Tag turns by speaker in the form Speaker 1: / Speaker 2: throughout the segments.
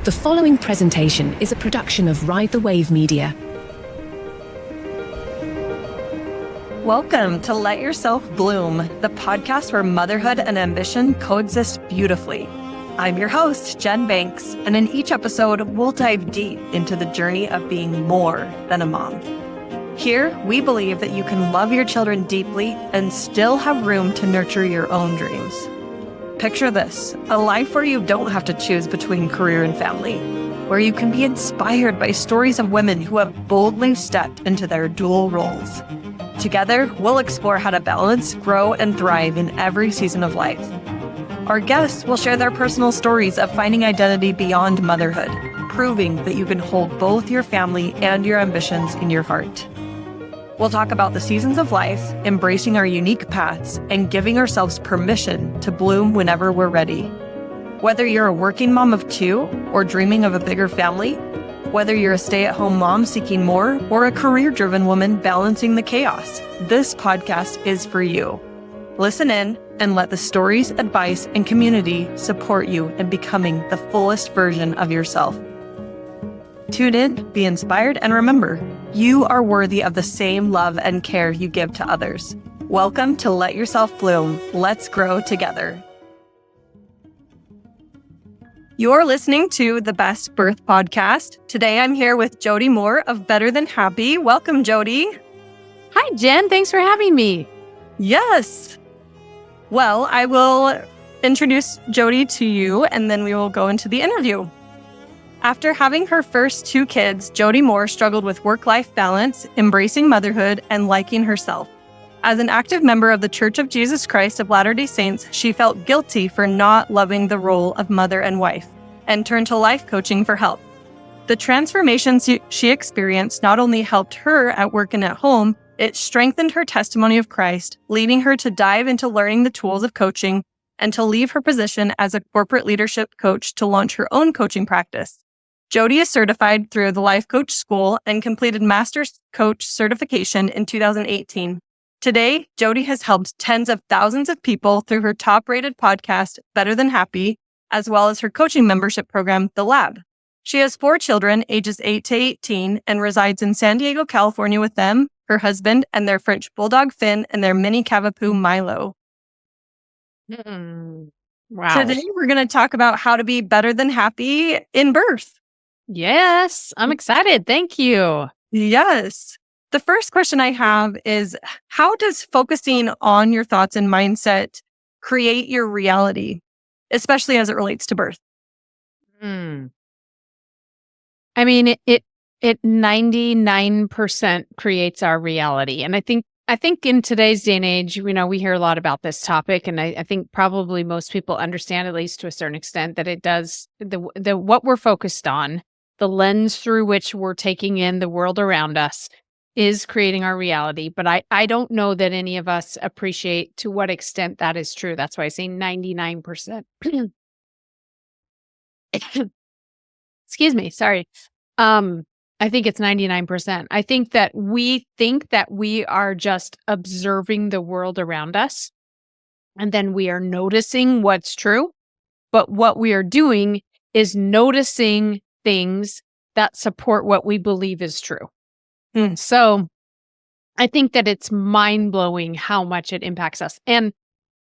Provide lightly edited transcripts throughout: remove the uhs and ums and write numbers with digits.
Speaker 1: The following presentation is a production of Ride the Wave Media.
Speaker 2: Welcome to Let Yourself Bloom, the podcast where motherhood and ambition coexist beautifully. I'm your host, Jen Banks, and in each episode, we'll dive deep into the journey of being more than a mom. Here, we believe that you can love your children deeply and still have room to nurture your own dreams. Picture this, a life where you don't have to choose between career and family, where you can be inspired by stories of women who have boldly stepped into their dual roles. Together, we'll explore how to balance, grow, and thrive in every season of life. Our guests will share their personal stories of finding identity beyond motherhood, proving that you can hold both your family and your ambitions in your heart. We'll talk about the seasons of life, embracing our unique paths, and giving ourselves permission to bloom whenever we're ready. Whether you're a working mom of two or dreaming of a bigger family, whether you're a stay-at-home mom seeking more or a career-driven woman balancing the chaos, this podcast is for you. Listen in and let the stories, advice, and community support you in becoming the fullest version of yourself. Tune in, be inspired, and remember, you are worthy of the same love and care you give to others. Welcome to Let Yourself Bloom. Let's grow together. You're listening to the Best Birth Podcast. Today I'm here with Jody Moore of Better Than Happy. Welcome, Jody.
Speaker 3: Hi, Jen. Thanks for having me.
Speaker 2: Yes. Well, I will introduce Jody to you, and then we will go into the interview. After having her first two kids, Jody Moore struggled with work-life balance, embracing motherhood, and liking herself. As an active member of the Church of Jesus Christ of Latter-day Saints, she felt guilty for not loving the role of mother and wife, and turned to life coaching for help. The transformations she experienced not only helped her at work and at home, it strengthened her testimony of Christ, leading her to dive into learning the tools of coaching and to leave her position as a corporate leadership coach to launch her own coaching practice. Jody is certified through the Life Coach School and completed Master's Coach certification in 2018. Today, Jody has helped tens of thousands of people through her top-rated podcast, Better Than Happy, as well as her coaching membership program, The Lab. She has 4 children, ages 8 to 18, and resides in San Diego, California with them, her husband, and their French Bulldog Finn and their mini Cavapoo Milo.
Speaker 3: Wow.
Speaker 2: Today, we're going to talk about how to be better than happy in birth.
Speaker 3: Yes, I'm excited. Thank you.
Speaker 2: Yes. The first question I have is, how does focusing on your thoughts and mindset create your reality, especially as it relates to birth?
Speaker 3: I mean, it 99% creates our reality. And I think in today's day and age, we hear a lot about this topic, and I think probably most people understand, at least to a certain extent, that it does the what we're focused on, the lens through which we're taking in the world around us, is creating our reality. But I don't know that any of us appreciate to what extent that is true. That's why I say 99%. Excuse me. Sorry. I think it's 99%. I think that we are just observing the world around us, and then we are noticing what's true. But what we are doing is noticing things that support what we believe is true. So I think that it's mind-blowing how much it impacts us, and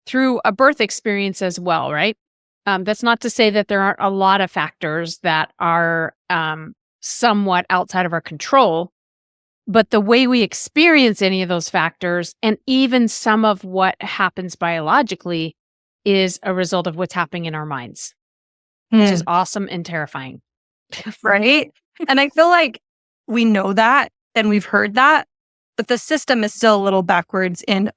Speaker 3: through a birth experience as well, right? That's not to say that there aren't a lot of factors that are somewhat outside of our control, but the way we experience any of those factors, and even some of what happens biologically, is a result of what's happening in our minds, which is awesome and terrifying.
Speaker 2: Right? And I feel like we know that and we've heard that, but the system is still a little backwards in,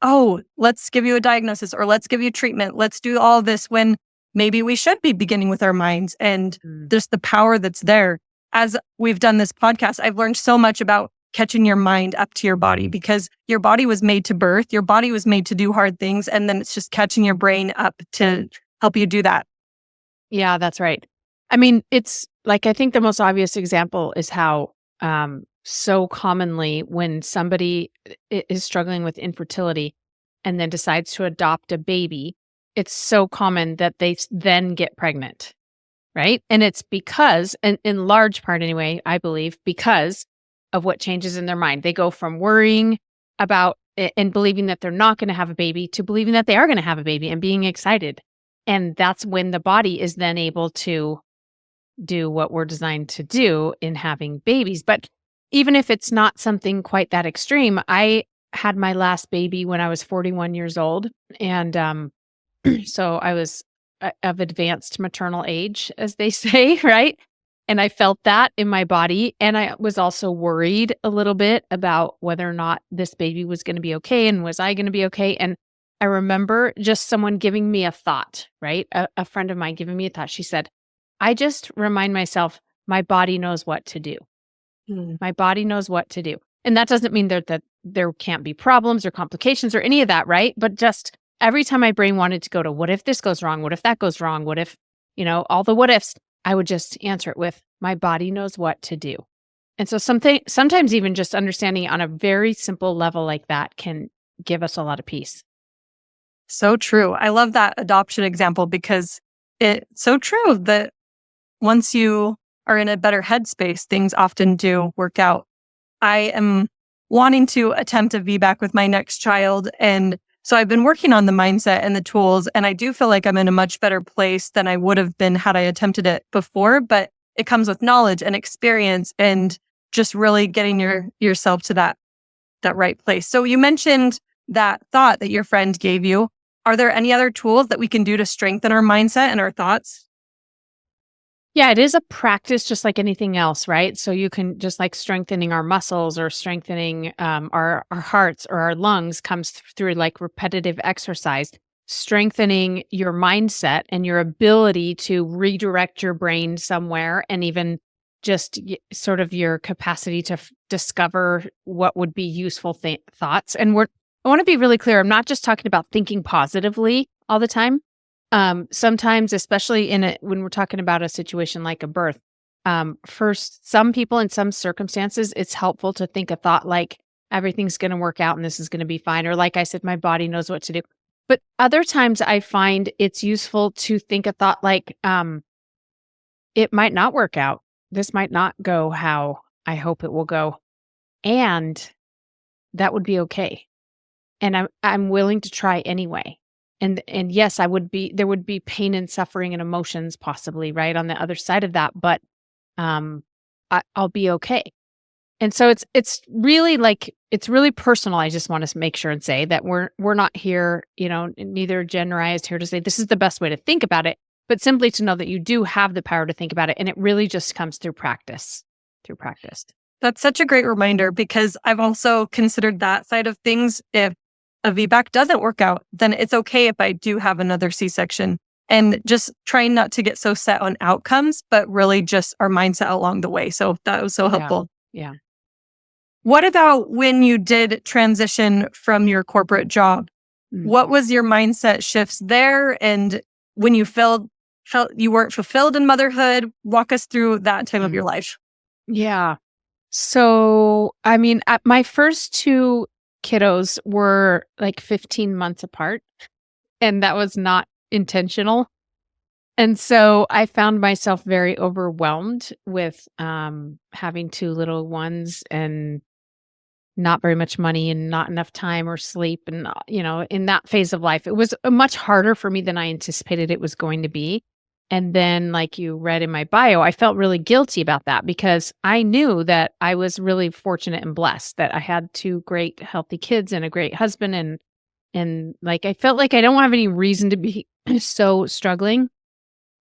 Speaker 2: let's give you a diagnosis or let's give you treatment. Let's do all this when maybe we should be beginning with our minds and there's the power that's there. As we've done this podcast, I've learned so much about catching your mind up to your body, because your body was made to birth. Your body was made to do hard things. And then it's just catching your brain up to help you do that.
Speaker 3: Yeah, that's right. I mean, it's like, I think the most obvious example is how so commonly when somebody is struggling with infertility and then decides to adopt a baby, it's so common that they then get pregnant. right? And it's because, and in large part anyway, I believe, because of what changes in their mind. They go from worrying about and believing that they're not going to have a baby to believing that they are going to have a baby and being excited. And that's when the body is then able to do what we're designed to do in having babies. But even if it's not something quite that extreme, I had my last baby when I was 41 years old. And so I was of advanced maternal age, as they say, right? And I felt that in my body. And I was also worried a little bit about whether or not this baby was going to be okay. And was I going to be okay? And I remember just someone giving me a thought, right? A friend of mine giving me a thought. She said, I just remind myself, my body knows what to do. My body knows what to do. And that doesn't mean that there can't be problems or complications or any of that, right? But just every time my brain wanted to go to, what if this goes wrong? What if that goes wrong? What if, all the what ifs, I would just answer it with, my body knows what to do. And so sometimes even just understanding on a very simple level like that can give us a lot of peace.
Speaker 2: So true. I love that adoption example because it's so true that once you are in a better headspace, things often do work out. I am wanting to attempt a VBAC with my next child. And so I've been working on the mindset and the tools, and I do feel like I'm in a much better place than I would have been had I attempted it before. But it comes with knowledge and experience and just really getting yourself to that right place. So you mentioned that thought that your friend gave you. Are there any other tools that we can do to strengthen our mindset and our thoughts?
Speaker 3: Yeah, it is a practice just like anything else, right? So you can just like strengthening our muscles or strengthening our hearts or our lungs comes through like repetitive exercise. Strengthening your mindset and your ability to redirect your brain somewhere, and even just sort of your capacity to discover what would be useful thoughts. And I want to be really clear. I'm not just talking about thinking positively all the time. Sometimes, especially when we're talking about a situation like a birth, for some people in some circumstances, it's helpful to think a thought like everything's going to work out and this is going to be fine. Or like I said, my body knows what to do. But other times I find it's useful to think a thought like, it might not work out. This might not go how I hope it will go. And that would be okay. And I'm willing to try anyway. And yes, there would be pain and suffering and emotions possibly, right, on the other side of that, but I'll be okay. And so it's really personal. I just want to make sure and say that we're not here, neither Jen nor I is here to say this is the best way to think about it, but simply to know that you do have the power to think about it, and it really just comes through practice.
Speaker 2: That's such a great reminder, because I've also considered that side of things. If a VBAC doesn't work out, then it's okay if I do have another C-section, and just trying not to get so set on outcomes, but really just our mindset along the way. So that was so helpful.
Speaker 3: Yeah.
Speaker 2: What about when you did transition from your corporate job? What was your mindset shifts there? And when you felt you weren't fulfilled in motherhood, walk us through that time of your life.
Speaker 3: Yeah. So, I mean, my first two kiddos were like 15 months apart, and that was not intentional. And so I found myself very overwhelmed with having two little ones and not very much money and not enough time or sleep. And, in that phase of life, it was much harder for me than I anticipated it was going to be. And then, like you read in my bio, I felt really guilty about that because I knew that I was really fortunate and blessed that I had two great, healthy kids and a great husband. And like, I felt like I don't have any reason to be so struggling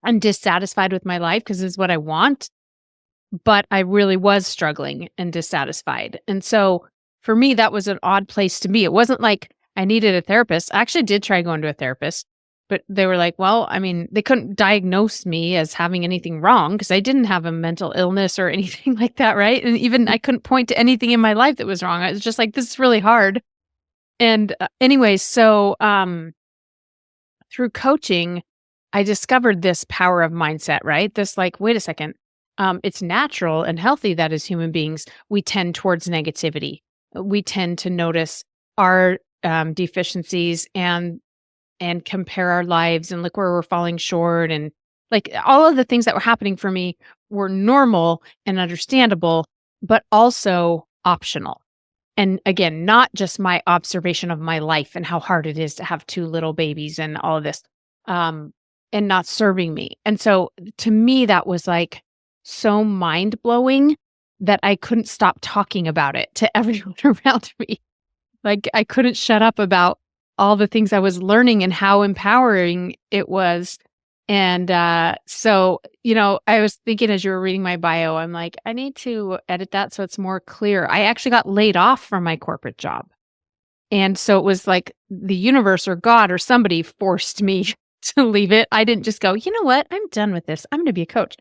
Speaker 3: and dissatisfied with my life because this is what I want. But I really was struggling and dissatisfied. And so for me, that was an odd place to be. It wasn't like I needed a therapist. I actually did try going to a therapist, but they were like, well, I mean, they couldn't diagnose me as having anything wrong because I didn't have a mental illness or anything like that, right? And even I couldn't point to anything in my life that was wrong. I was just like, this is really hard. And anyways, so through coaching, I discovered this power of mindset, right? This like, wait a second, it's natural and healthy that as human beings, we tend towards negativity. We tend to notice our deficiencies and compare our lives and look where we're falling short. And Like all of the things that were happening for me were normal and understandable, but also optional. And again, not just my observation of my life and how hard it is to have two little babies and all of this, and not serving me. And so to me, that was like so mind blowing that I couldn't stop talking about it to everyone around me. Like I couldn't shut up about all the things I was learning and how empowering it was. And so, I was thinking as you were reading my bio, I'm like, I need to edit that so it's more clear. I actually got laid off from my corporate job. And so it was like the universe or God or somebody forced me to leave it. I didn't just go, you know what? I'm done with this. I'm going to be a coach.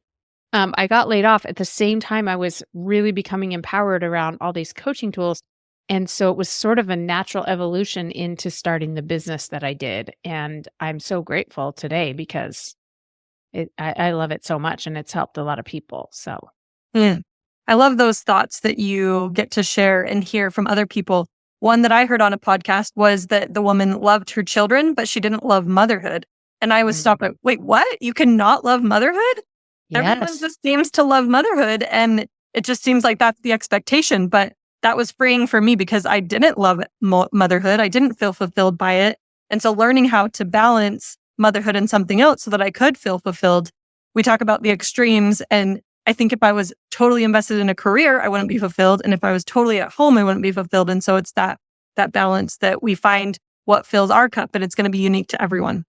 Speaker 3: I got laid off at the same time I was really becoming empowered around all these coaching tools. And so it was sort of a natural evolution into starting the business that I did. And I'm so grateful today because I love it so much and it's helped a lot of people. So
Speaker 2: I love those thoughts that you get to share and hear from other people. One that I heard on a podcast was that the woman loved her children, but she didn't love motherhood. And I was stopped like, wait, what? You cannot love motherhood? Everyone
Speaker 3: yes.
Speaker 2: just seems to love motherhood. And it just seems like that's the expectation. But that was freeing for me because I didn't love motherhood. I didn't feel fulfilled by it. And so learning how to balance motherhood and something else so that I could feel fulfilled. We talk about the extremes. And I think if I was totally invested in a career, I wouldn't be fulfilled. And if I was totally at home, I wouldn't be fulfilled. And so it's that balance that we find what fills our cup, but it's going to be unique to everyone.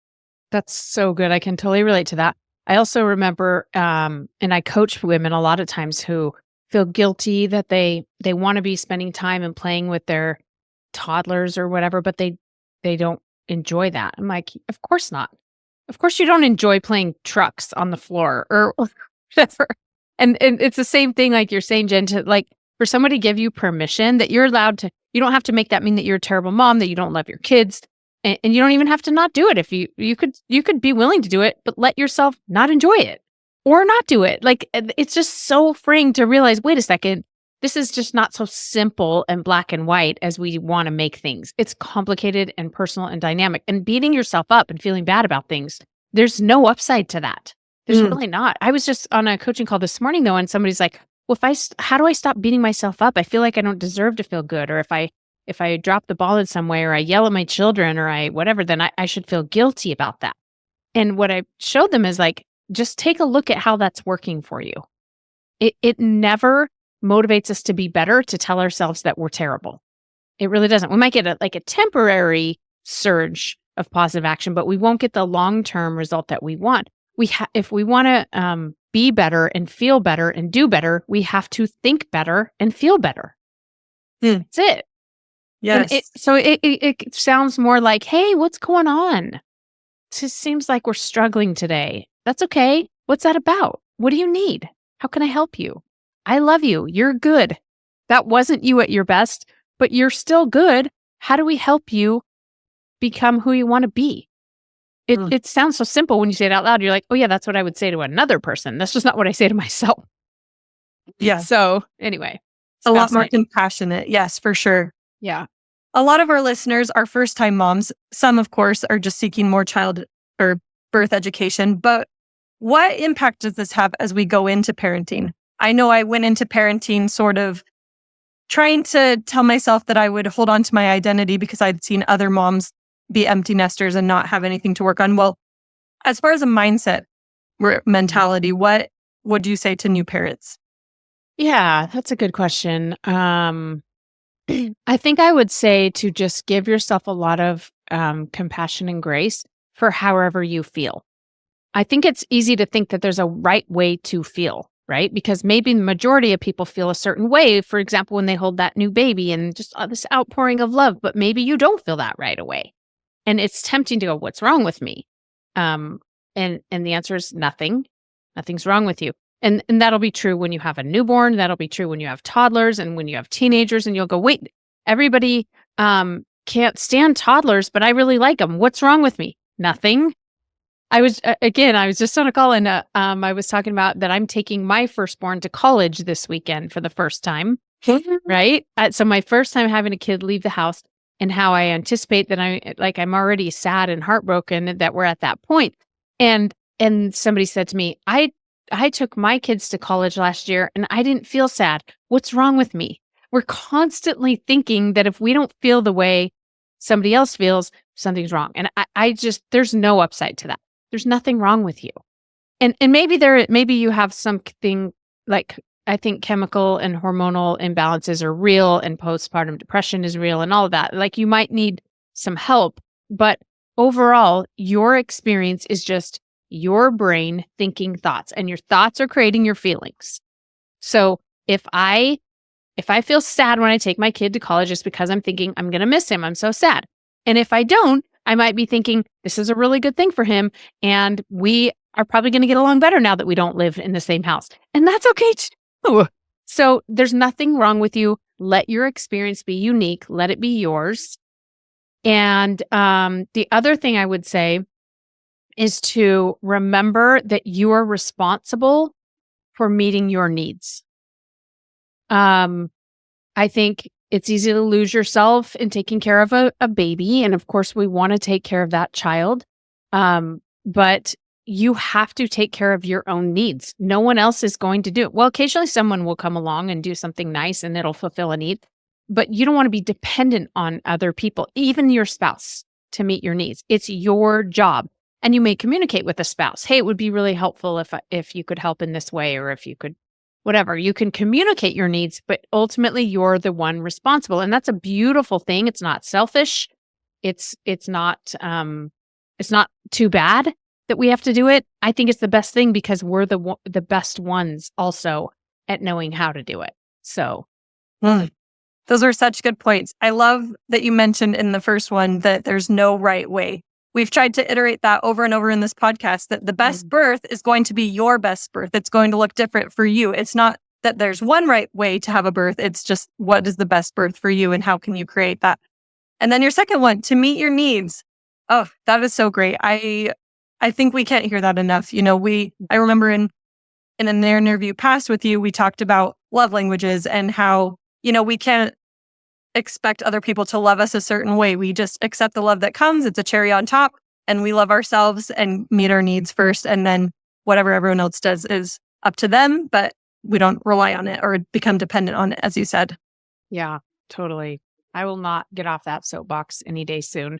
Speaker 3: That's so good. I can totally relate to that. I also remember, and I coach women a lot of times who feel guilty that they want to be spending time and playing with their toddlers or whatever, but they don't enjoy that. I'm like, of course not. Of course you don't enjoy playing trucks on the floor or whatever. And it's the same thing like you're saying, Jen, to like for somebody to give you permission that you're allowed to, you don't have to make that mean that you're a terrible mom, that you don't love your kids. And you don't even have to not do it. If you could be willing to do it, but let yourself not enjoy it or not do it. Like it's just so freeing to realize, wait a second, this is just not so simple and black and white as we want to make things. It's complicated and personal and dynamic. And beating yourself up and feeling bad about things, there's no upside to that. There's really not. I was just on a coaching call this morning though, and somebody's like, well, how do I stop beating myself up? I feel like I don't deserve to feel good. Or if I drop the ball in some way, or I yell at my children, or I whatever, then I should feel guilty about that. And what I showed them is like, just take a look at how that's working for you. It never motivates us to be better to tell ourselves that we're terrible. It really doesn't. We might get a temporary surge of positive action, but we won't get the long-term result that we want. If we want to be better and feel better and do better, we have to think better and feel better. That's it.
Speaker 2: Yes.
Speaker 3: It sounds more like, hey, what's going on? It just seems like we're struggling today. That's okay. What's that about? What do you need? How can I help you? I love you. You're good. That wasn't you at your best, but you're still good. How do we help you become who you want to be? It sounds so simple when you say it out loud. You're like, oh yeah, that's what I would say to another person. That's just not what I say to myself.
Speaker 2: Yeah.
Speaker 3: So anyway.
Speaker 2: A lot more compassionate. Yes, for sure.
Speaker 3: Yeah.
Speaker 2: A lot of our listeners are first-time moms. Some, of course, are just seeking more child or birth education. But what impact does this have as we go into parenting? I know I went into parenting sort of trying to tell myself that I would hold on to my identity because I'd seen other moms be empty nesters and not have anything to work on. Well, as far as a mindset mentality, what would you say to new parents?
Speaker 3: Yeah, that's a good question. I think I would say to just give yourself a lot of compassion and grace for however you feel. I think it's easy to think that there's a right way to feel, right? Because maybe the majority of people feel a certain way, for example, when they hold that new baby and just this outpouring of love, but maybe you don't feel that right away. And it's tempting to go, what's wrong with me? And the answer is nothing. Nothing's wrong with you. And that'll be true when you have a newborn. That'll be true when you have toddlers and when you have teenagers. And you'll go, wait, everybody can't stand toddlers, but I really like them. What's wrong with me? Nothing. I was just on a call and I was talking about that I'm taking my firstborn to college this weekend for the first time. Right? So my first time having a kid leave the house, and how I anticipate that I'm already sad and heartbroken that we're at that point. And And somebody said to me, I took my kids to college last year and I didn't feel sad. What's wrong with me? We're constantly thinking that if we don't feel the way somebody else feels, something's wrong. And I just, there's no upside to that. There's nothing wrong with you. And maybe you have something like, I think chemical and hormonal imbalances are real and postpartum depression is real and all of that. Like you might need some help, but overall, your experience is just your brain thinking thoughts, and your thoughts are creating your feelings. So if I feel sad when I take my kid to college, it's because I'm thinking I'm going to miss him. I'm so sad. And if I don't, I might be thinking this is a really good thing for him. And we are probably going to get along better now that we don't live in the same house. And that's okay too. So there's nothing wrong with you. Let your experience be unique. Let it be yours. And the other thing I would say is to remember that you are responsible for meeting your needs. I think it's easy to lose yourself in taking care of a baby. And of course, we want to take care of that child. But you have to take care of your own needs. No one else is going to do it. Well, occasionally someone will come along and do something nice and it'll fulfill a need. But you don't want to be dependent on other people, even your spouse, to meet your needs. It's your job. And you may communicate with a spouse. Hey, it would be really helpful if you could help in this way, or if you could, whatever. You can communicate your needs, but ultimately you're the one responsible. And that's a beautiful thing. It's not selfish. It's not too bad that we have to do it. I think it's the best thing because we're the best ones also at knowing how to do it. So.
Speaker 2: Those are such good points. I love that you mentioned in the first one that there's no right way. We've tried to iterate that over and over in this podcast, that the best birth is going to be your best birth. It's going to look different for you. It's not that there's one right way to have a birth. It's just what is the best birth for you and how can you create that? And then your second one, to meet your needs. Oh, that is so great. I think we can't hear that enough. You know, I remember in an interview past with you, we talked about love languages and how, you know, we can't expect other people to love us a certain way. We just accept the love that comes. It's a cherry on top, and we love ourselves and meet our needs first. And then whatever everyone else does is up to them, but we don't rely on it or become dependent on it, as you said.
Speaker 3: Yeah, totally. I will not get off that soapbox any day soon.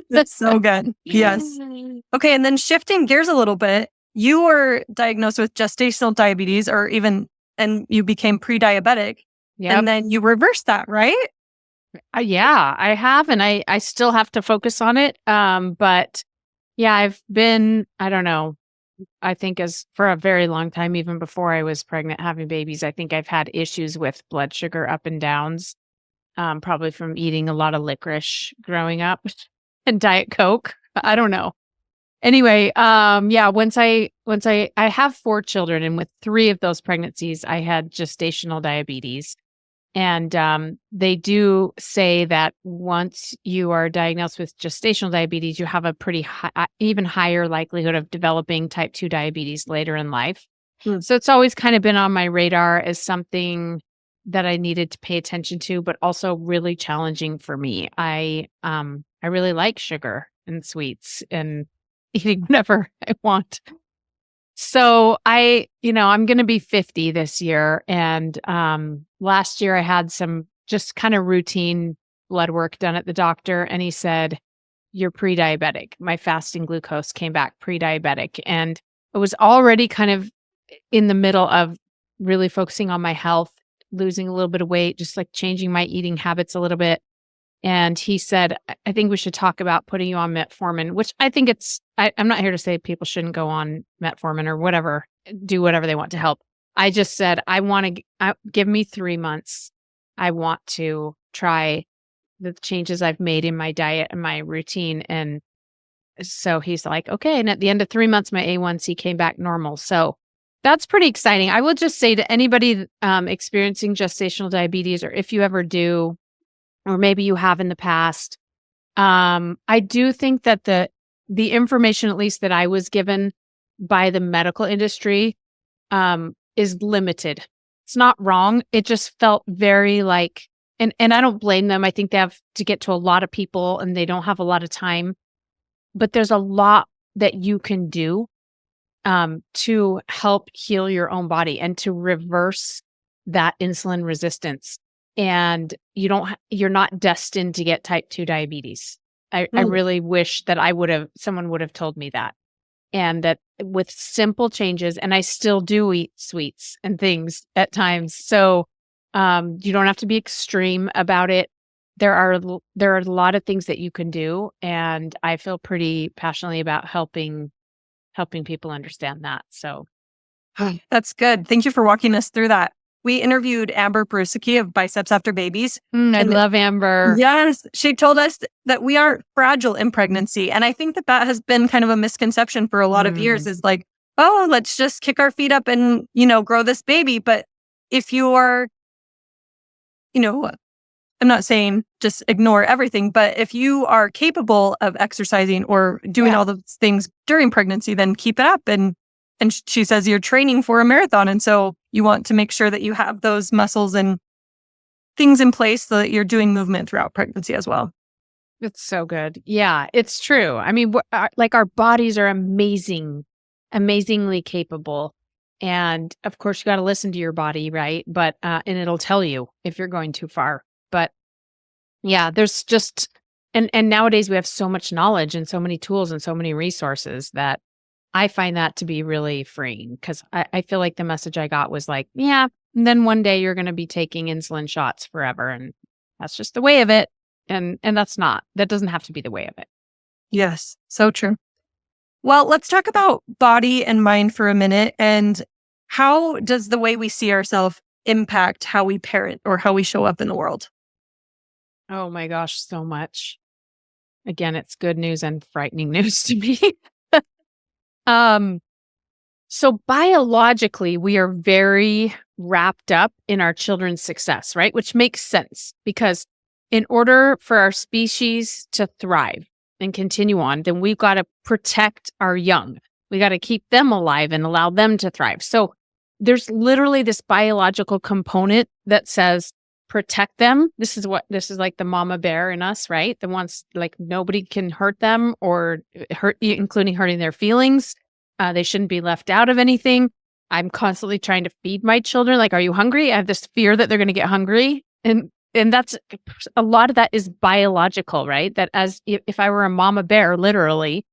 Speaker 2: That's so good. Yes. Okay. And then shifting gears a little bit, you were diagnosed with gestational diabetes and you became pre-diabetic.
Speaker 3: Yep.
Speaker 2: And then you reversed that, right?
Speaker 3: Yeah, I have. And I still have to focus on it. But yeah, I've been, I don't know, I think for a very long time, even before I was pregnant, having babies, I think I've had issues with blood sugar up and downs, probably from eating a lot of licorice growing up and Diet Coke. I don't know. Anyway, yeah, once I have 4 children, and with 3 of those pregnancies, I had gestational diabetes. And they do say that once you are diagnosed with gestational diabetes, you have a pretty even higher likelihood of developing type 2 diabetes later in life. So it's always kind of been on my radar as something that I needed to pay attention to, but also really challenging for me. I really like sugar and sweets and eating whatever I want. So I'm going to be 50 this year. And last year I had some just kind of routine blood work done at the doctor. And he said, you're pre-diabetic. My fasting glucose came back pre-diabetic. And I was already kind of in the middle of really focusing on my health, losing a little bit of weight, just like changing my eating habits a little bit. And he said, I think we should talk about putting you on metformin, which I think I'm not here to say people shouldn't go on metformin or whatever, do whatever they want to help. I just said, give me 3 months. I want to try the changes I've made in my diet and my routine. And so he's like, okay. And at the end of 3 months, my A1C came back normal. So that's pretty exciting. I will just say to anybody experiencing gestational diabetes, or if you ever do, or maybe you have in the past, I do think that the information, at least that I was given by the medical industry, is limited. It's not wrong. It just felt very like, and I don't blame them. I think they have to get to a lot of people and they don't have a lot of time, but there's a lot that you can do to help heal your own body and to reverse that insulin resistance. And you're not destined to get type 2 diabetes. I really wish that someone would have told me that. And that with simple changes, and I still do eat sweets and things at times. So you don't have to be extreme about it. There are a lot of things that you can do. And I feel pretty passionately about helping people understand that. So
Speaker 2: That's good. Thank you for walking us through that. We interviewed Amber Brusicki of Biceps After Babies.
Speaker 3: I love Amber.
Speaker 2: Yes. She told us that we aren't fragile in pregnancy. And I think that has been kind of a misconception for a lot of years, is like, oh, let's just kick our feet up and, grow this baby. But if you are, I'm not saying just ignore everything, but if you are capable of exercising or doing all those things during pregnancy, then keep it up. And she says you're training for a marathon. And so you want to make sure that you have those muscles and things in place so that you're doing movement throughout pregnancy as well.
Speaker 3: It's so good. Yeah, it's true. I mean, our bodies are amazingly capable. And of course, you got to listen to your body, right? But, and it'll tell you if you're going too far. But yeah, there's just, and nowadays we have so much knowledge and so many tools and so many resources that I find that to be really freeing, because I feel like the message I got was like, yeah, and then one day you're going to be taking insulin shots forever. And that's just the way of it. And that doesn't have to be the way of it.
Speaker 2: Yes, so true. Well, let's talk about body and mind for a minute. And how does the way we see ourselves impact how we parent or how we show up in the world?
Speaker 3: Oh my gosh, so much. Again, it's good news and frightening news to me. So biologically, we are very wrapped up in our children's success, right? Which makes sense, because in order for our species to thrive and continue on, then we've got to protect our young. We got to keep them alive and allow them to thrive. So there's literally this biological component that says, protect them. This is like the mama bear in us, right? The ones like nobody can hurt them or hurt, including hurting their feelings. They shouldn't be left out of anything. I'm constantly trying to feed my children. Like, are you hungry? I have this fear that they're going to get hungry. And that's a lot of that is biological, right? That if I were a mama bear, literally,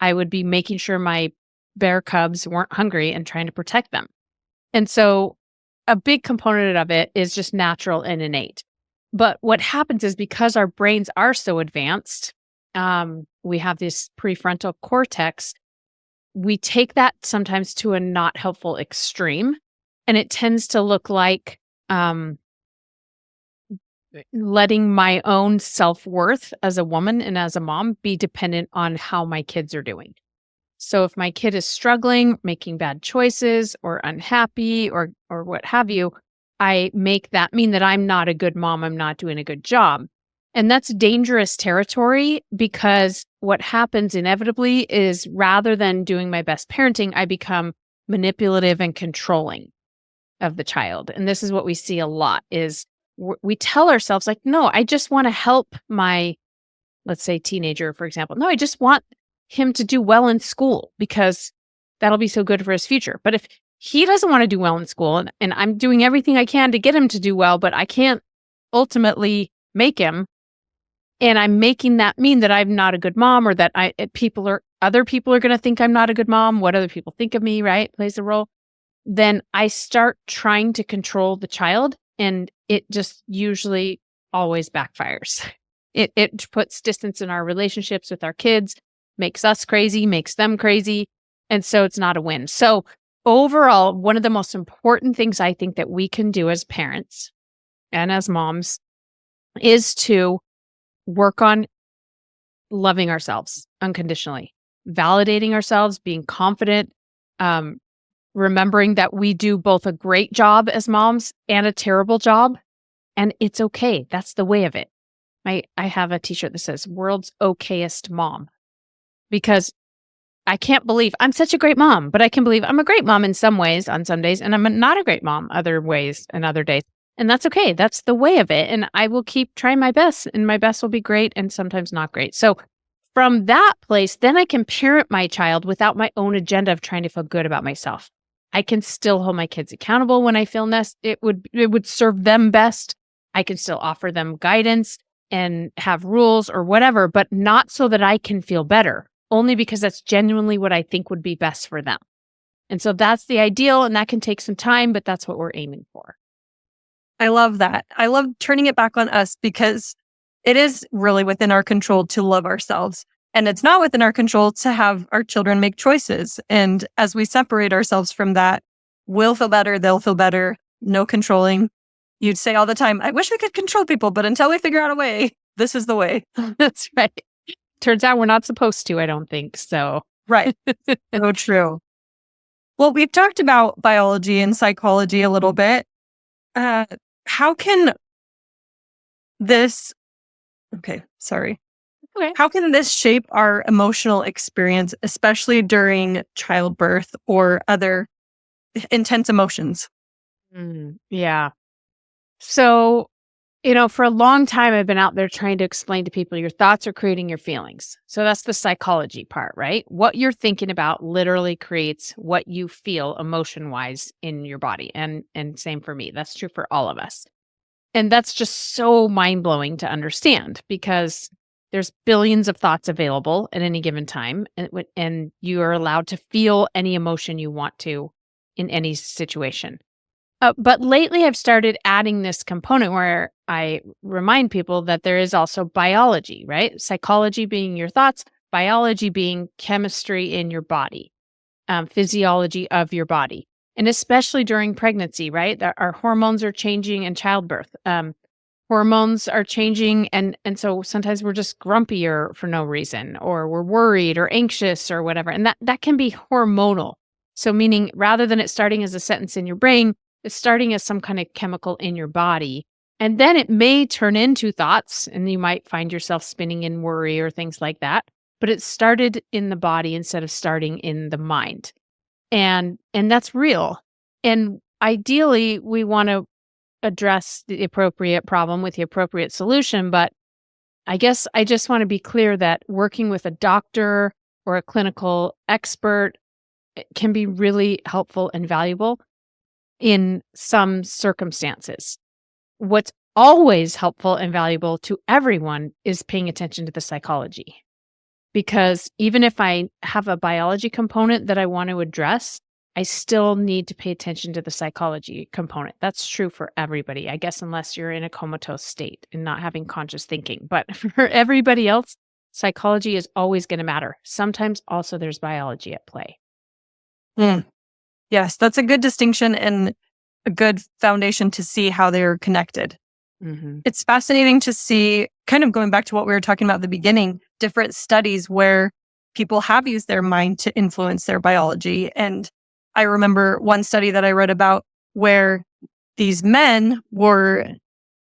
Speaker 3: I would be making sure my bear cubs weren't hungry and trying to protect them. And so a big component of it is just natural and innate. But what happens is, because our brains are so advanced, we have this prefrontal cortex, we take that sometimes to a not helpful extreme. And it tends to look like letting my own self-worth as a woman and as a mom be dependent on how my kids are doing. So if my kid is struggling, making bad choices or unhappy or what have you, I make that mean that I'm not a good mom, I'm not doing a good job. And that's dangerous territory, because what happens inevitably is, rather than doing my best parenting, I become manipulative and controlling of the child. And this is what we see a lot is we tell ourselves like, no, I just want to help my, let's say, teenager, for example. No, I just want him to do well in school because that'll be so good for his future. But if he doesn't want to do well in school and I'm doing everything I can to get him to do well, but I can't ultimately make him, and I'm making that mean that I'm not a good mom, or that other people are going to think I'm not a good mom, what other people think of me, right? Plays a role. Then I start trying to control the child, and it just usually always backfires. It puts distance in our relationships with our kids, makes us crazy, makes them crazy. And so it's not a win. So overall, one of the most important things I think that we can do as parents and as moms is to work on loving ourselves unconditionally, validating ourselves, being confident, remembering that we do both a great job as moms and a terrible job. And it's okay. That's the way of it. I have a t-shirt that says world's okayest mom, because I can't believe I'm such a great mom, but I can believe I'm a great mom in some ways on some days, and I'm not a great mom other ways and other days. And that's okay. That's the way of it. And I will keep trying my best, and my best will be great and sometimes not great. So from that place, then I can parent my child without my own agenda of trying to feel good about myself. I can still hold my kids accountable when I feel it would serve them best. I can still offer them guidance and have rules or whatever, but not so that I can feel better, only because that's genuinely what I think would be best for them. And so that's the ideal, and that can take some time, but that's what we're aiming for.
Speaker 2: I love that. I love turning it back on us because it is really within our control to love ourselves. And it's not within our control to have our children make choices. And as we separate ourselves from that, we'll feel better, they'll feel better, no controlling. You'd say all the time, I wish we could control people, but until we figure out a way, this is the way.
Speaker 3: That's right. Turns out we're not supposed to, I don't think. So,
Speaker 2: right. So true. Well, we've talked about biology and psychology a little bit. How can this, okay. How can this shape our emotional experience, especially during childbirth or other intense emotions?
Speaker 3: Yeah. So, for a long time, I've been out there trying to explain to people your thoughts are creating your feelings. So that's the psychology part, right? What you're thinking about literally creates what you feel emotion-wise in your body. And same for me. That's true for all of us. And that's just so mind-blowing to understand because there's billions of thoughts available at any given time. And you are allowed to feel any emotion you want to in any situation. But lately, I've started adding this component where I remind people that there is also biology, right? Psychology being your thoughts, biology being chemistry in your body, physiology of your body. And especially during pregnancy, right? Our hormones are changing in childbirth. Hormones are changing. And so sometimes we're just grumpier for no reason, or we're worried or anxious or whatever. And that can be hormonal. So meaning rather than it starting as a sentence in your brain, it's starting as some kind of chemical in your body. And then it may turn into thoughts and you might find yourself spinning in worry or things like that. But it started in the body instead of starting in the mind. And that's real. And ideally, we want to address the appropriate problem with the appropriate solution. But I guess I just want to be clear that working with a doctor or a clinical expert can be really helpful and valuable in some circumstances. What's always helpful and valuable to everyone is paying attention to the psychology. Because even if I have a biology component that I want to address, I still need to pay attention to the psychology component. That's true for everybody, I guess, unless you're in a comatose state and not having conscious thinking. But for everybody else, psychology is always going to matter. Sometimes also there's biology at play.
Speaker 2: Yes, that's a good distinction and a good foundation to see how they're connected.
Speaker 3: Mm-hmm.
Speaker 2: It's fascinating to see, kind of going back to what we were talking about at the beginning, different studies where people have used their mind to influence their biology. And I remember one study that I read about where these men were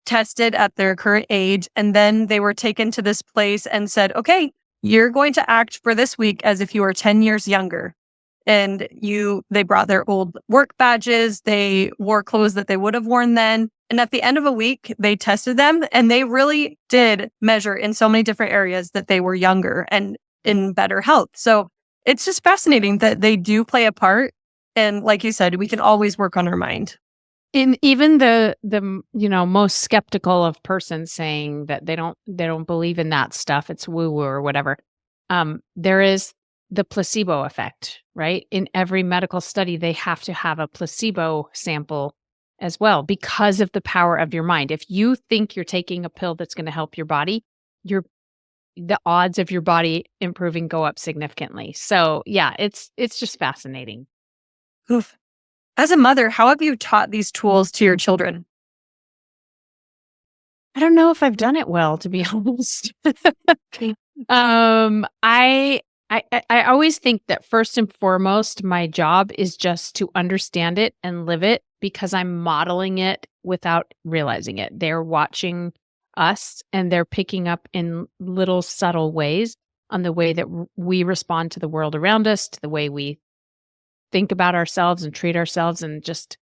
Speaker 2: tested at their current age, and then they were taken to this place and said, okay, you're going to act for this week as if you were 10 years younger. And they brought their old work badges, they wore clothes that they would have worn then. And at the end of a week, they tested them and they really did measure in so many different areas that they were younger and in better health. So it's just fascinating that they do play a part. And like you said, we can always work on our mind.
Speaker 3: In even the most skeptical of persons saying that they don't believe in that stuff, it's woo-woo or whatever. There is the placebo effect, right? In every medical study, they have to have a placebo sample as well because of the power of your mind. If you think you're taking a pill that's going to help your body, the odds of your body improving go up significantly. So yeah, it's just fascinating.
Speaker 2: Oof. As a mother, how have you taught these tools to your children?
Speaker 3: I don't know if I've done it well, to be honest. I always think that first and foremost, my job is just to understand it and live it because I'm modeling it without realizing it. They're watching us and they're picking up in little subtle ways on the way that we respond to the world around us, to the way we think about ourselves and treat ourselves, and just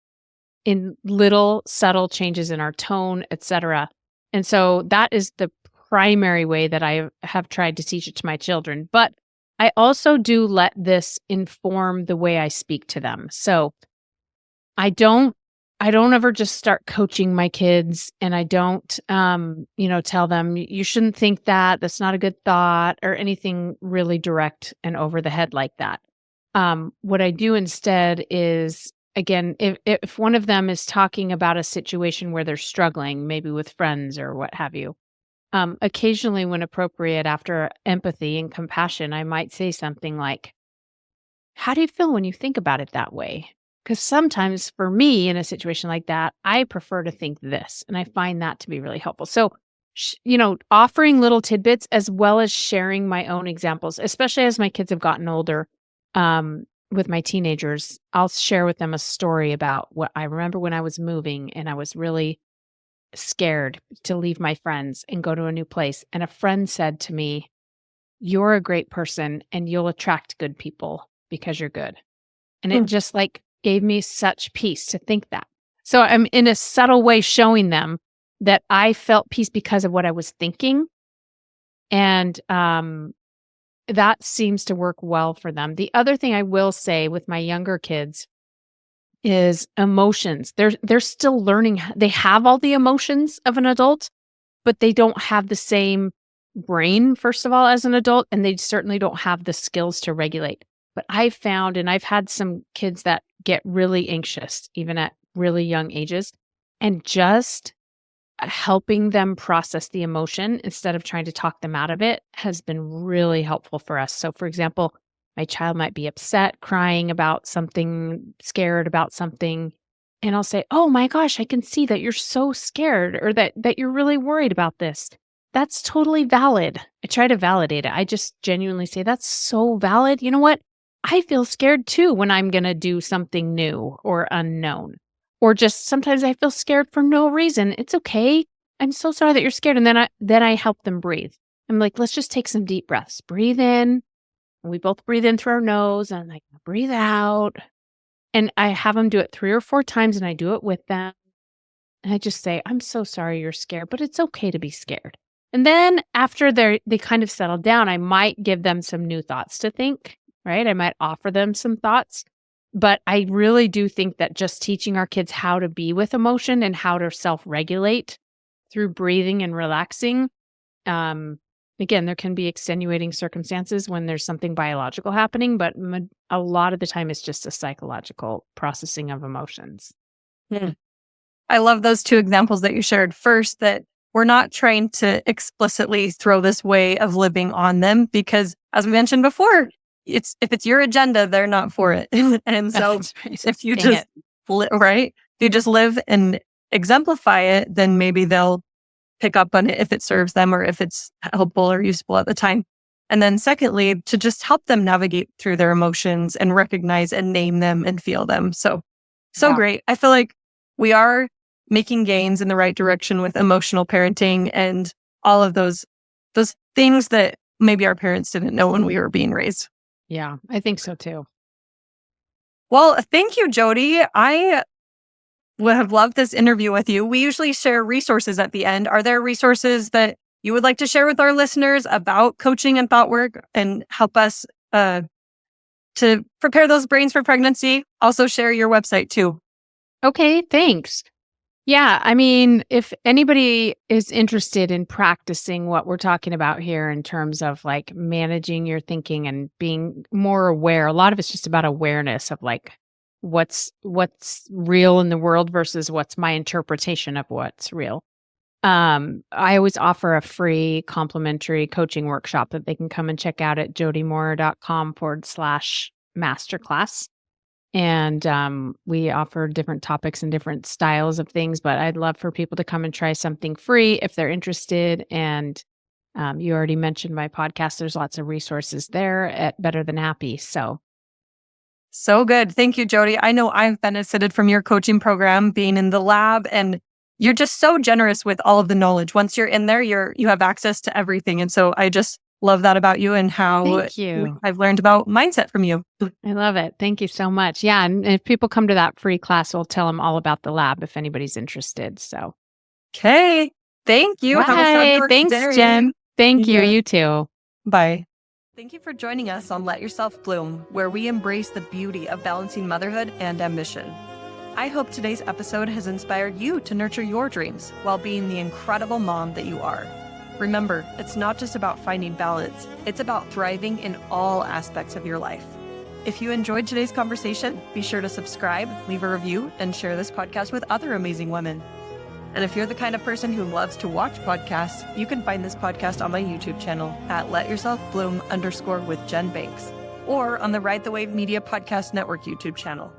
Speaker 3: in little subtle changes in our tone, etc. And so that is the primary way that I have tried to teach it to my children. But I also do let this inform the way I speak to them. So I don't ever just start coaching my kids, and I don't tell them you shouldn't think that, that's not a good thought, or anything really direct and over the head like that. What I do instead is, again, if one of them is talking about a situation where they're struggling, maybe with friends or what have you, occasionally when appropriate, after empathy and compassion, I might say something like, how do you feel when you think about it that way? Because sometimes for me in a situation like that, I prefer to think this, and I find that to be really helpful. So, offering little tidbits as well as sharing my own examples, especially as my kids have gotten older. With my teenagers, I'll share with them a story about what I remember when I was moving and I was really scared to leave my friends and go to a new place. And a friend said to me, "You're a great person and you'll attract good people because you're good." And it just gave me such peace to think that. So I'm in a subtle way showing them that I felt peace because of what I was thinking. And that seems to work well for them. The other thing I will say with my younger kids is emotions. They're still learning. They have all the emotions of an adult, but they don't have the same brain, first of all, as an adult, and they certainly don't have the skills to regulate. But I've found, and I've had some kids that get really anxious, even at really young ages, and just helping them process the emotion instead of trying to talk them out of it has been really helpful for us. So, for example, my child might be upset, crying about something, scared about something, and I'll say, "Oh my gosh, I can see that you're so scared, or that you're really worried about this. That's totally valid." I try to validate it. I just genuinely say, "That's so valid. You know what? I feel scared too when I'm going to do something new or unknown. Or just sometimes I feel scared for no reason. It's okay. I'm so sorry that you're scared." And then I help them breathe. I'm like, "Let's just take some deep breaths. Breathe in." And we both breathe in through our nose, and I'm like, "Breathe out." And I have them do it 3 or 4 times, and I do it with them. And I just say, "I'm so sorry you're scared, but it's okay to be scared." And then after they kind of settle down, I might give them some new thoughts to think, right? I might offer them some thoughts. But I really do think that just teaching our kids how to be with emotion and how to self-regulate through breathing and relaxing. Again, there can be extenuating circumstances when there's something biological happening, but a lot of the time it's just a psychological processing of emotions.
Speaker 2: I love those 2 examples that you shared. First, that we're not trying to explicitly throw this way of living on them because, as we mentioned before, if it's your agenda, they're not for it. And so if you just if you just live and exemplify it, then maybe they'll pick up on it if it serves them or if it's helpful or useful at the time. And then secondly, to just help them navigate through their emotions and recognize and name them and feel them. So great. I feel like we are making gains in the right direction with emotional parenting and all of those things that maybe our parents didn't know when we were being raised.
Speaker 3: Yeah, I think so too.
Speaker 2: Well, thank you, Jody. I would have loved this interview with you. We usually share resources at the end. Are there resources that you would like to share with our listeners about coaching and thought work and help us to prepare those brains for pregnancy? Also share your website too.
Speaker 3: Okay, thanks. Yeah, I mean, if anybody is interested in practicing what we're talking about here in terms of managing your thinking and being more aware, a lot of it's just about awareness of what's real in the world versus what's my interpretation of what's real. I always offer a free complimentary coaching workshop that they can come and check out at jodymoorer.com/masterclass. And we offer different topics and different styles of things, but I'd love for people to come and try something free if they're interested. And you already mentioned my podcast. There's lots of resources there at Better Than Happy. So
Speaker 2: good. Thank you, Jody. I know I've benefited from your coaching program, being in the lab, and you're just so generous with all of the knowledge. Once you're in there, you have access to everything. And so I just love that about you and how
Speaker 3: Thank you.
Speaker 2: I've learned about mindset from you.
Speaker 3: I love it. Thank you so much. Yeah. And if people come to that free class, we'll tell them all about the lab if anybody's interested. So,
Speaker 2: okay. Thank you. Have a
Speaker 3: Bye.
Speaker 2: fabulous
Speaker 3: Thanks,
Speaker 2: day.
Speaker 3: Jen. Thank you.
Speaker 2: Yeah.
Speaker 3: You too.
Speaker 2: Bye. Thank you for joining us on Let Yourself Bloom, where we embrace the beauty of balancing motherhood and ambition. I hope today's episode has inspired you to nurture your dreams while being the incredible mom that you are. Remember, it's not just about finding balance, it's about thriving in all aspects of your life. If you enjoyed today's conversation, be sure to subscribe, leave a review, and share this podcast with other amazing women. And if you're the kind of person who loves to watch podcasts, you can find this podcast on my YouTube channel at LetYourselfBloom_ with Jen Banks, or on the Ride the Wave Media Podcast Network YouTube channel.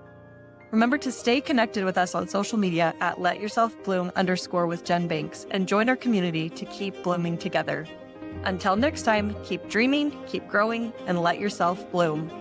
Speaker 2: Remember to stay connected with us on social media at LetYourselfBloom_ with Jen Banks, and join our community to keep blooming together. Until next time, keep dreaming, keep growing, and let yourself bloom.